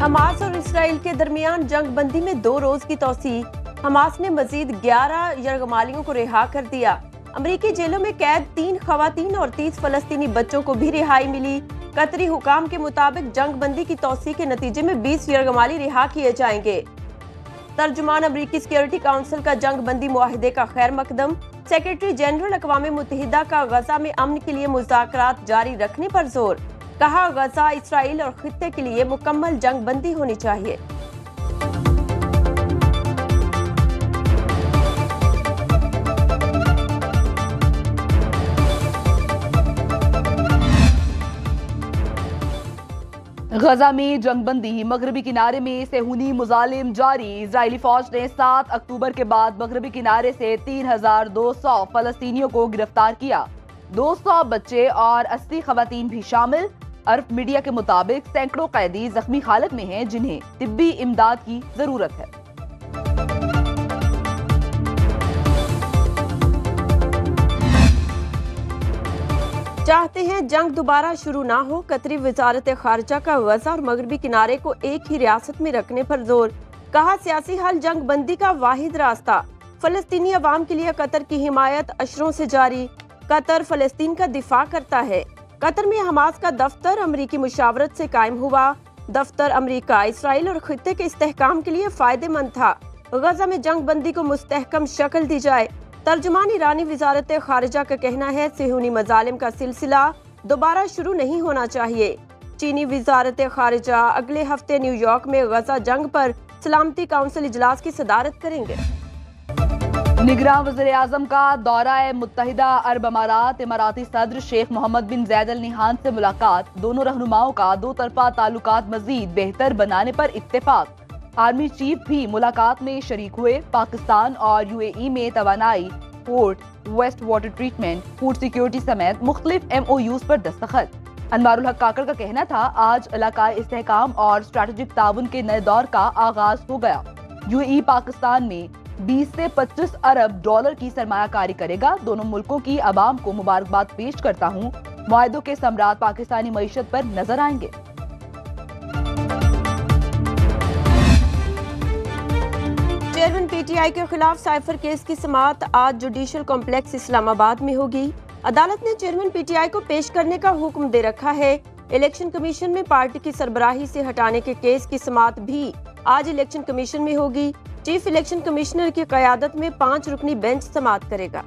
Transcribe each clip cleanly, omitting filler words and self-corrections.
Hamas और Israel के दरमियान जंग बंदी में 2 रोज की तोसी। हमास ने मजीद 11 यरगमालियों को रिहा कर दिया। अमरीकी जेलों में कैद 3 खवातीन और 30 फलस्तीनी बच्चों को भी रिहाई मिली। कतरी हुकाम के मुताबिक जंग बंदी की तोसी के नतीजे में 20 यरगमाली रिहा किए जाएंगे। तर्जुमान अमरीकी सिक्योरिटी काउंसिल का जंग बंदी मुआहिदे का खैर मकदम। सेक्रेटरी जनरल अक़वाम मुत्तहिदा का गजा में अमन के लिए मुज़ाकरात जारी रखने पर जोर। कहा, गजा, इसराइल और खित्ते के लिए मुकम्मल जंग बंदी होनी चाहिए। गजा में जंगबंदी। मगरबी किनारे में सेहूनी मुजालिम जारी। इजरायली फौज ने 7 अक्टूबर के बाद मगरबी किनारे से 3200 फलस्तीनियों को गिरफ्तार किया। 200 बच्चे और 80 खवातीन भी शामिल। अरब मीडिया के मुताबिक सैकड़ों कैदी जख्मी हालत में हैं, जिन्हें तिब्बी इमदाद की जरूरत है। चाहते हैं जंग दोबारा शुरू ना हो। कतरी वजारत खारजा का गजा और मगरबी किनारे को एक ही रियासत में रखने पर जोर। कहा, सियासी हल जंग बंदी का वाहिद रास्ता। फलस्तीनी अवाम के लिए कतर की हिमायत अशरों से जारी। कतर फलस्तीन का दिफा करता है। कतर में हमास का दफ्तर अमरीकी मुशावरत से कायम हुआ। दफ्तर अमरीका, इसराइल और खित्ते के इस्तेहकाम के लिए फायदेमंद था। गजा में जंग बंदी को मुस्तहकम शक्ल दी जाए। तर्जुमान ईरानी वजारत खारजा का कहना है, सेहूनी मजालिम का सिलसिला दोबारा शुरू नहीं होना चाहिए। चीनी वजारत खारजा अगले हफ्ते न्यूयॉर्क में गजा जंग पर सलामती काउंसिल इजलास की सदारत करेंगे। निगरान वज़ीर-ए-आज़म का दौरा मुत्तहिदा अरब अमारात। इमाराती सदर शेख मोहम्मद बिन ज़ायद अल नहयान से मुलाकात। दोनों रहनुमाओं का 2 तरफा ताल्लुकात मजीद बेहतर बनाने पर इत्तेफाक। आर्मी चीफ भी मुलाकात में शरीक हुए। पाकिस्तान और यूएई में तवानाई, port, waste water treatment, food security समेत मुख्तलिफ MOUs पर दस्तखत। अनवारुल हक काकड़ का कहना था, आज इलाकाई इस्तेहकाम और स्ट्रेटेजिक ताउन के नए दौर का आगाज हो गया। यूएई पाकिस्तान में 20 से 25 अरब डॉलर की सरमायाकारी करेगा। दोनों मुल्कों की आवाम को मुबारकबाद पेश करता हूँ। मुआहदों के समरात पाकिस्तानी मईशत पर नजर आएंगे। चेयरमैन PTI के खिलाफ साइफर केस की समाअत आज जुडिशल कॉम्प्लेक्स इस्लामाबाद में होगी। अदालत ने चेयरमैन PTI को पेश करने का हुक्म दे रखा है। इलेक्शन कमीशन में पार्टी की सरबराही से हटाने के केस की समाअत भी आज इलेक्शन कमीशन में होगी। चीफ इलेक्शन कमिश्नर की क़यादत में 5 रुकनी बेंच समाअत करेगा।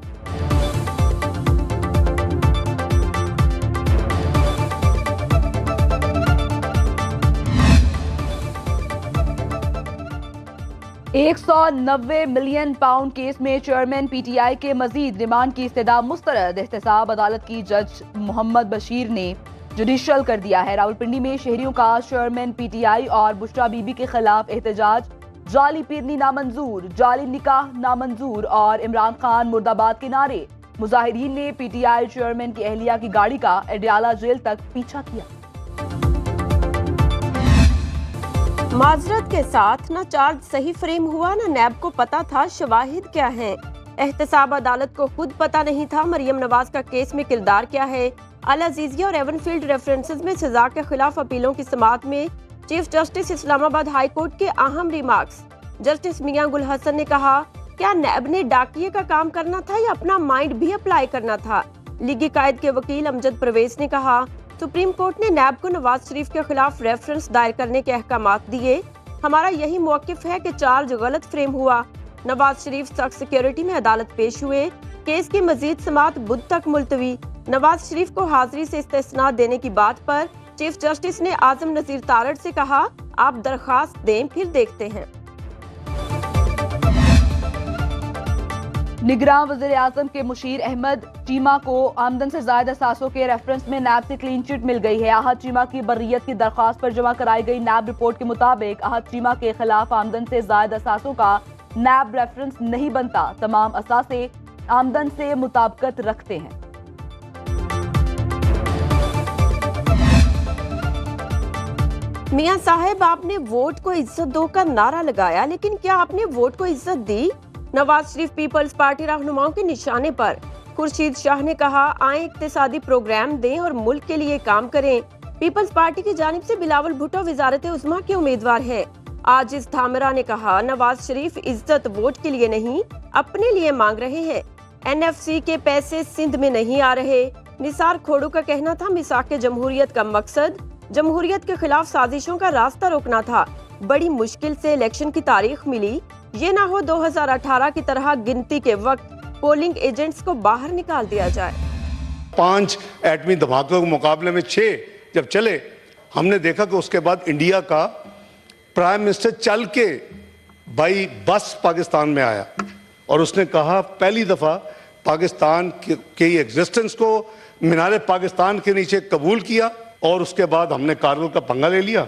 £190 मिलियन केस में चेयरमैन PTI के मजीद रिमांड की इस्तदा मुस्तरद। एहतसाब अदालत की जज मोहम्मद बशीर ने जुडिशल कर दिया है। रावलपिंडी में शहरियों का चेयरमैन PTI और बुशरा बीबी के खिलाफ एहतजाज। जाली पीरनी नामंजूर, जाली निकाह नामंजूर और इमरान खान मुर्दाबाद के नारे। मुजाहिरीन ने PTI चेयरमैन की अहलिया की गाड़ी का अडयाला जेल तक पीछा किया। माजरत के साथ न चार्ज सही फ्रेम हुआ, न नैब को पता था शवाहिद क्या है। एहतसाब अदालत को खुद पता नहीं था मरियम नवाज का केस में किरदार क्या है। अल अजीजिया और एवनफील्ड रेफरेंसेस में सजा के खिलाफ अपीलों की समाअत में chief justice Islamabad high court के अहम रिमार्क्स। जस्टिस मियां गुल हसन ने कहा, क्या नैब ने डाकिये का काम करना था या अपना माइंड भी अप्लाई करना था। लीगी कायद के वकील अमजद परवेज ने कहा, सुप्रीम कोर्ट ने नैब को नवाज शरीफ के खिलाफ रेफरेंस दायर करने के अहकामात दिए। हमारा यही मौकिफ है कि चार्ज गलत फ्रेम हुआ। नवाज शरीफ सख्त सिक्योरिटी में अदालत पेश हुए। केस की मजीद समाअत बुध तक मुलतवी। नवाज शरीफ को हाजिरी से इस्तेस्ना देने की बात पर चीफ जस्टिस ने आजम नजीर तारड़ से कहा, आप दरखास्त दें, फिर देखते हैं। निगरान वज़ीर-ए-आज़म के मुशीर अहमद चीमा को आमदन से ज्यादा असासों के रेफरेंस में नैब से क्लीन चिट मिल गई है। आहत चीमा की बर्रियत की दरख्वास्त पर जमा कराई गई नैब रिपोर्ट के मुताबिक आहत चीमा के खिलाफ आमदन से ज्यादा असासों का नैब रेफरेंस नहीं बनता। तमाम असासे आमदन से मुताबिकत रखते हैं। मियां साहब, आपने वोट को इज्जत दो का नारा लगाया, लेकिन क्या आपने वोट को इज्जत दी? नवाज शरीफ पीपल्स पार्टी रहनुमाओं के निशाने पर। खुर्शीद शाह ने कहा, आए इक्तिसादी प्रोग्राम दें और मुल्क के लिए काम करें। पीपल्स पार्टी की जानिब से बिलावल भुट्टो वजारत उस्मा के उम्मीदवार हैं। आजिज धामरा ने कहा, नवाज शरीफ इज्जत वोट के लिए नहीं अपने लिए मांग रहे हैं। NFC के पैसे सिंध में नहीं आ रहे। निसार खोड़ू का कहना था, मिसाक जमहूरियत का मकसद जमहूरियत के खिलाफ साजिशों का रास्ता रोकना था। बड़ी मुश्किल से इलेक्शन की तारीख मिली। ये ना हो 2018 की तरह गिनती के वक्त पोलिंग एजेंट्स को बाहर निकाल दिया जाए। 5 एटमी धमाकों के मुकाबले में 6 जब चले, हमने देखा कि उसके बाद इंडिया का प्राइम मिनिस्टर चल के बाई बस पाकिस्तान में आया और उसने कहा, पहली दफा पाकिस्तान के एग्जिस्टेंस को मीनारे पाकिस्तान के नीचे कबूल किया और उसके बाद हमने कारगिल का पंगा ले लिया।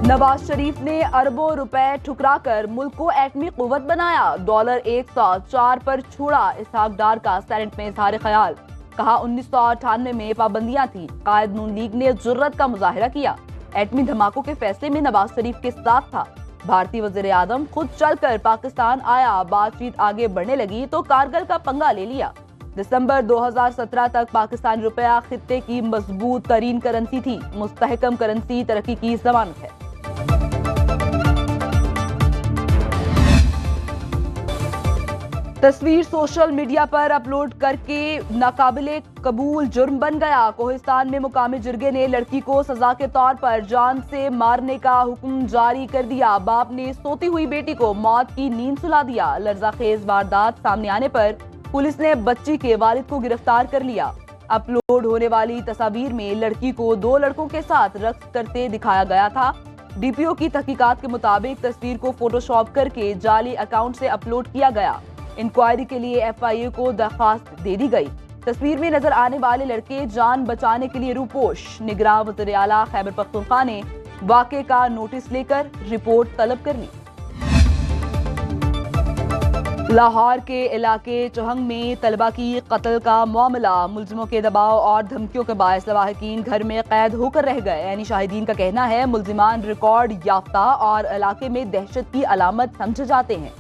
नवाज शरीफ ने अरबों रुपए ठुकराकर मुल्क को एटमी कुव्वत बनाया। डॉलर 104 पर छोड़ा। इसहाक डार का सेनेट में इजहार ख्याल। कहा, 1998 में पाबंदियां थी। कायद नून लीग ने जुर्रत का मुजाहिरा किया। एटमी धमाकों के फैसले में नवाज शरीफ के साथ था। भारतीय वजीर आजम खुद चलकर पाकिस्तान आया। बातचीत आगे बढ़ने लगी तो कारगिल का पंगा ले लिया। दिसंबर 2017 तक पाकिस्तानी रुपया खित्ते की मजबूत तरीन करेंसी थी। मुस्तहकम करेंसी तरक्की की जमानत है। तस्वीर सोशल मीडिया पर अपलोड करके नाकाबिले कबूल जुर्म बन गया। कोहिस्तान में मुकामी जिरगे ने लड़की को सजा के तौर पर जान से मारने का हुक्म जारी कर दिया। बाप ने सोती हुई बेटी को मौत की नींद सुला दिया। लर्जाखेज वारदात सामने आने पर पुलिस ने बच्ची के वालिद को गिरफ्तार कर लिया। अपलोड होने वाली तस्वीर में लड़की को 2 लड़कों के साथ रक्स करते दिखाया गया था। DPO की तहकीकात के मुताबिक तस्वीर को फोटोशॉप करके जाली अकाउंट से अपलोड किया गया। इंक्वायरी के लिए FIA को दरखास्त दे दी गई। तस्वीर में नजर आने वाले लड़के जान बचाने के लिए रूपोश। निगरान वज़ीर आला खैबर पख्तूनख्वा ने वाक़े का नोटिस लेकर रिपोर्ट तलब कर ली। लाहौर के इलाके चोहंग में तलबा की कत्ल का मामला। मुलजिमों के दबाव और धमकियों के बायस लवाहिकीन घर में कैद होकर रह गए। यानी शाहिदीन का कहना है, मुलजिमान रिकॉर्ड याफ्ता और इलाके में दहशत की अलामत समझे जाते हैं।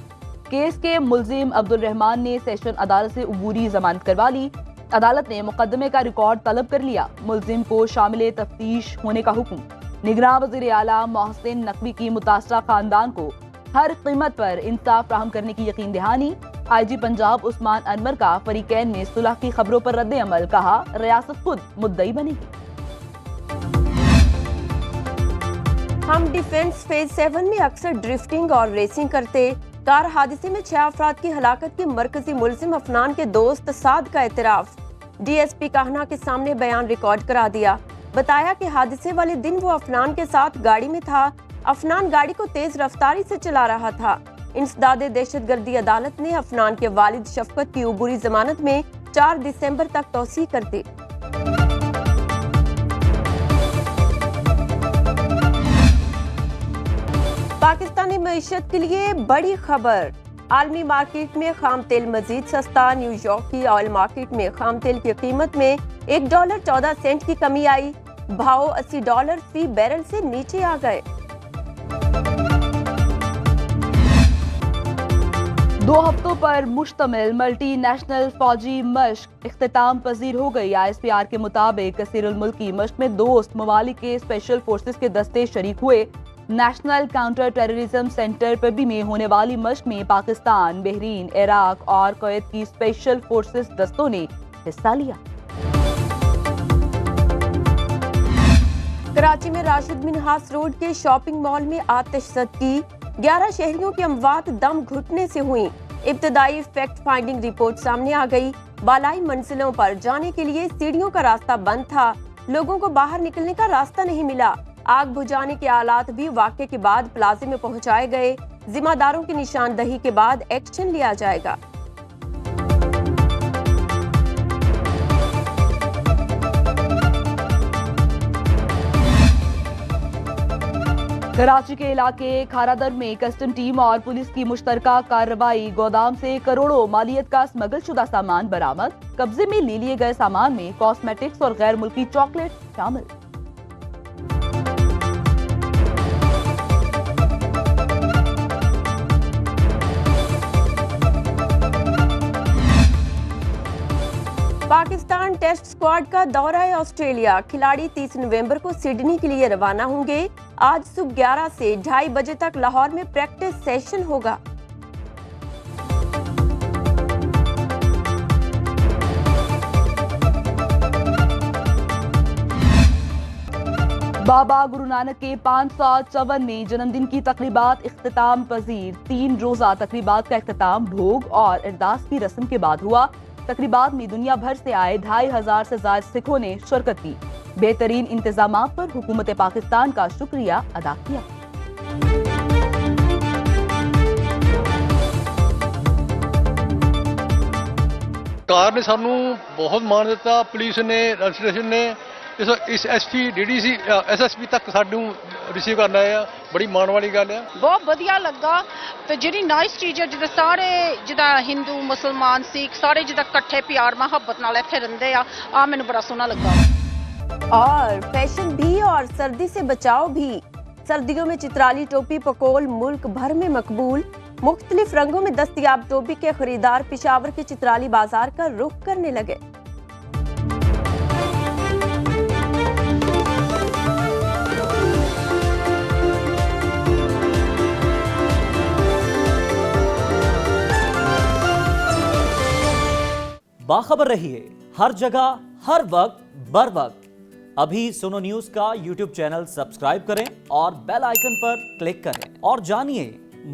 केस के मुलजिम अब्दुल रहमान ने सेशन अदालत से अबूरी जमानत करवा ली। अदालत ने मुकदमे का रिकॉर्ड तलब कर लिया। मुलजिम को शामिल तफ्तीश होने का हुक्म। निगरान वज़ीर आला मोहसिन नकवी की मुतासरा खानदान को हर कीमत पर इंसाफ फराहम करने की यकीन दहानी। IG पंजाब उस्मान अनवर का फरीकैन में सुलह की खबरों पर रद्द अमल। कहा, रियासत खुद मुद्दई बनेगी। हम डिफेंस फेज 7 में अक्सर ड्रिफ्टिंग और रेसिंग करते। कार हादसे में 6 अफराद की हलाकत के मरकजी मुलजिम अफनान के दोस्त साद का एतराफ। DSP काहना के सामने बयान रिकॉर्ड करा दिया। बताया कि हादसे वाले दिन वो अफनान के साथ गाड़ी में था। अफनान गाड़ी को तेज रफ्तारी से चला रहा था। इंसदादे दहशतगर्दी अदालत ने अफनान के वालिद शफकत की अबूरी जमानत में 4 दिसंबर तक तौसीह कर दी। पाकिस्तानी मईशत के लिए बड़ी खबर। आलमी मार्केट में खाम तेल मजीद सस्ता। न्यूयॉर्क की ऑयल मार्केट में खाम तेल की कीमत में $1.14 की कमी आई। भाव $80 फी बैरल से नीचे आ गए। 2 हफ्तों पर मुश्तमिल मल्टी नेशनल फौजी मश्क इख्तिताम पजीर हो गई। ISPR के मुताबिक कसीरुल मुल्की मश्क में दोस्त ममालिक के स्पेशल फोर्सेस के दस्ते शरीक हुए। नेशनल काउंटर टेररिज्म सेंटर पर भी में होने वाली मश्क में पाकिस्तान, बहरीन, इराक और कुवैत की स्पेशल फोर्सेस दस्तों ने हिस्सा लिया। कराची में राशिद मिनहास रोड के शॉपिंग मॉल में आतिशज़दगी। 11 शहरियों की अमवात दम घुटने से हुई। इब्तदाई फैक्ट फाइंडिंग रिपोर्ट सामने आ गई। बालाई मंजिलों पर जाने के लिए सीढ़ियों का रास्ता बंद था। लोगों को बाहर निकलने का रास्ता नहीं मिला। आग बुझाने के आलात भी वाक़े के बाद प्लाजे में पहुंचाए गए। जिम्मेदारों की निशानदही के बाद एक्शन लिया जाएगा। कराची के इलाके खारादर में कस्टम टीम और पुलिस की मुश्तरका कार्रवाई। गोदाम से करोड़ों मालियत का स्मगल शुदा सामान बरामद। कब्जे में ले लिए गए सामान में कॉस्मेटिक्स और गैर मुल्की चॉकलेट शामिल। पाकिस्तान टेस्ट स्क्वाड का दौरा है ऑस्ट्रेलिया। खिलाड़ी 30 नवंबर को सिडनी के लिए रवाना होंगे। आज सुबह 11 से 2:30 बजे तक लाहौर में प्रैक्टिस सेशन होगा। बाबा गुरु नानक के 554वें जन्मदिन की तकरीबात इख्तिताम पजीर। 3 रोजा तकरीबात का इख्तिताम भोग और अरदास की रस्म के बाद हुआ। तकरीबात में दुनिया भर से आए 2500 से ज्यादा सिखों ने शिरकत की। बेहतरीन इंतजामात पर हुकूमत पाकिस्तान का शुक्रिया अदा किया। सरकार ने सानू बहुत मान दिता, पुलिस ने, रजिस्ट्रेशन ने, इस एसपी डीडीसी एसएसपी तक सानू रिसीव करना है। बड़ी मान वाली गल है। बहुत ਵਧੀਆ ਲੱਗਾ ਤੇ ਜਿਹੜੀ ਨਾਈਸ ਚੀਜ਼ ਹੈ ਜਿਹਦੇ ਸਾਰੇ ਜਿਹਦਾ ਹਿੰਦੂ ਮੁਸਲਮਾਨ ਸਿੱਖ ਸਾਰੇ ਜਿਹਦਾ ਇਕੱਠੇ ਪਿਆਰ ਮੁਹੱਬਤ ਨਾਲ ਇੱਥੇ ਰਹਿੰਦੇ ਆ ਮੈਨੂੰ ਬੜਾ ਸੋਹਣਾ ਲੱਗਾ। और फैशन भी और सर्दी से बचाव भी। सर्दियों में चित्राली टोपी पकोल मुल्क भर में मकबूल। मुख्तलिफ रंगों में दस्तयाब टोपी के खरीदार पेशावर के चित्राली बाजार का रुख करने लगे। बाखबर रहिए हर जगह हर वक्त बर वक्त। अभी सुनो न्यूज का यूट्यूब चैनल सब्सक्राइब करें और बेल आइकन पर क्लिक करें और जानिए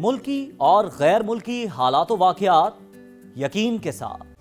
मुल्की और गैर मुल्की हालात व वाक़यात यकीन के साथ।